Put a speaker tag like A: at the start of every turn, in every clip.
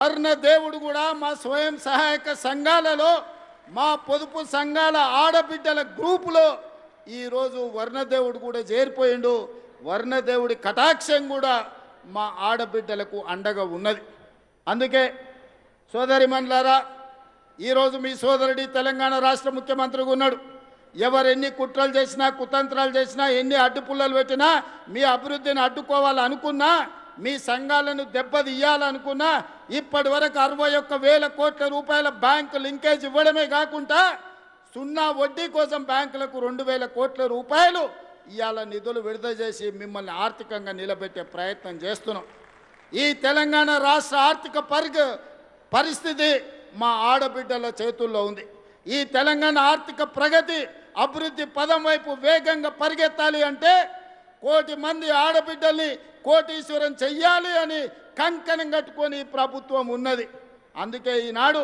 A: వర్ణ దేవుడు కూడా మా స్వయం సహాయక సంఘాలలో మా పొదుపు సంఘాల ఆడబిడ్డల గ్రూపులో ఈరోజు వర్ణదేవుడు కూడా చేరిపోయిండు. వర్ణదేవుడి కటాక్షం కూడా మా ఆడబిడ్డలకు అండగా ఉన్నది. అందుకే సోదరిమణులారా, ఈరోజు మీ సోదరుడి తెలంగాణ రాష్ట్ర ముఖ్యమంత్రిగా ఉన్నాడు. ఎవరు ఎన్ని కుట్రలు చేసినా కుతంత్రాలు చేసినా ఎన్ని అడ్డుపుల్లలు పెట్టినా మీ అభివృద్ధిని అడ్డుకోవాలనుకున్నా మీ సంఘాలను దెబ్బతీయాలనుకున్నా ఇప్పటి వరకు 61,000 కోట్ల రూపాయల బ్యాంకు లింకేజ్ ఇవ్వడమే కాకుండా సున్నా వడ్డీ కోసం బ్యాంకులకు 2,000 కోట్ల రూపాయలు ఇవాళ నిధులు విడుదల చేసి మిమ్మల్ని ఆర్థికంగా నిలబెట్టే ప్రయత్నం చేస్తున్నాం. ఈ తెలంగాణ రాష్ట్ర ఆర్థిక పరిస్థితి మా ఆడబిడ్డల చేతుల్లో ఉంది. ఈ తెలంగాణ ఆర్థిక ప్రగతి అభివృద్ధి పదం వైపు వేగంగా పరిగెత్తాలి అంటే 1 కోటి మంది ఆడబిడ్డల్ని కోటీశ్వరం చెయ్యాలి అని కంకణం కట్టుకొని ప్రభుత్వం ఉన్నది. అందుకే ఈనాడు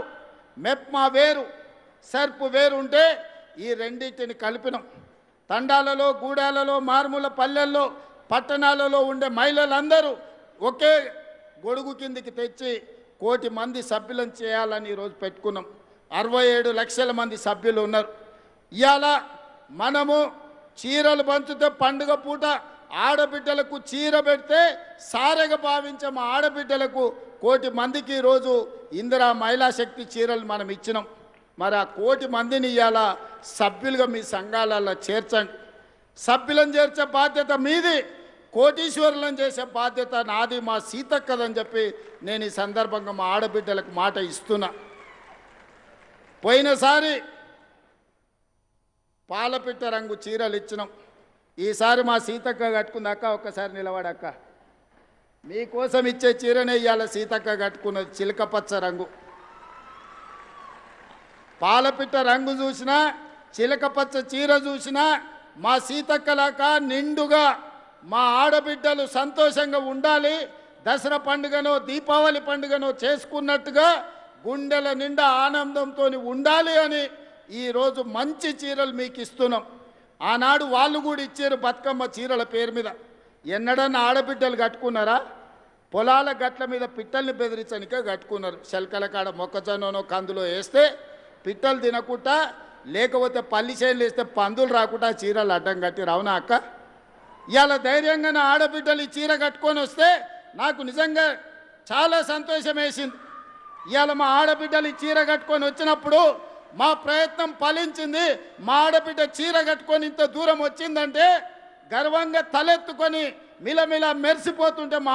A: మెప్మా వేరు సర్పు వేరు ఉంటే ఈ రెండింటిని కలిపినాం. తండాలలో గూడాలలో మారుమూల పల్లెల్లో పట్టణాలలో ఉండే మహిళలందరూ ఒకే గొడుగు కిందికి తెచ్చి 1 కోటి మంది సభ్యులను చేయాలని ఈరోజు పెట్టుకున్నాం. 67 లక్షల మంది సభ్యులు ఉన్నారు. ఇవాళ మనము చీరలు పంచుతే పండుగ పూట ఆడబిడ్డలకు చీర పెడితే సారెగా భావించే మా ఆడబిడ్డలకు 1 కోటి మందికి ఈరోజు ఇందిరా మహిళా శక్తి చీరలు మనం ఇచ్చినాం. మరి ఆ 1 కోటి మందిని ఇవాళ సభ్యులుగా మీ సంఘాలలో చేర్చండి. సభ్యులను చేర్చే బాధ్యత మీది, కోటీశ్వరులను చేసే బాధ్యత నాది, మా సీతక్కదని చెప్పి నేను ఈ సందర్భంగా మా ఆడబిడ్డలకు మాట ఇస్తున్నా. పోయినసారి పాలపిట్ట రంగు చీరలు ఇచ్చినాం. ఈసారి మా సీతక్క కట్టుకుందాక ఒక్కసారి నిలబడక్క. మీకోసం ఇచ్చే చీరనే ఇవాళ సీతక్క కట్టుకున్నది, చిలకపచ్చ రంగు. పాలపిట్ట రంగు చూసినా చిలకపచ్చ చీర చూసినా మా సీతక్కలాక నిండుగా మా ఆడబిడ్డలు సంతోషంగా ఉండాలి, దసరా పండుగనో దీపావళి పండుగనో చేసుకున్నట్టుగా గుండెల నిండా ఆనందంతో ఉండాలి అని ఈరోజు మంచి చీరలు మీకు ఇస్తున్నాం. ఆనాడు వాళ్ళు కూడా ఇచ్చారు బతుకమ్మ చీరల పేరు మీద. ఎన్నడన్నా ఆడబిడ్డలు కట్టుకున్నారా? పొలాల గట్ల మీద పిట్టల్ని బెదిరించనికే కట్టుకున్నారు. శల్కల కాడ మొక్కజొన్ననో కందులో వేస్తే పిట్టలు తినకుండా, లేకపోతే పల్లి చేనులు వేస్తే పందులు రాకుండా చీరలు అడ్డం కట్టి రావునా అక్క? ఇవాళ ధైర్యంగా నా ఆడబిడ్డలు ఈ చీర కట్టుకొని వస్తే నాకు నిజంగా చాలా సంతోషం వేసింది. ఇవాళ మా ఆడబిడ్డలు ఈ చీర కట్టుకొని వచ్చినప్పుడు మా ప్రయత్నం ఫలించింది. మా ఆడబిడ్డ చీర కట్టుకొని ఇంత దూరం వచ్చిందంటే గర్వంగా తలెత్తుకొని మిలమిల మెరిసిపోతుంటే మా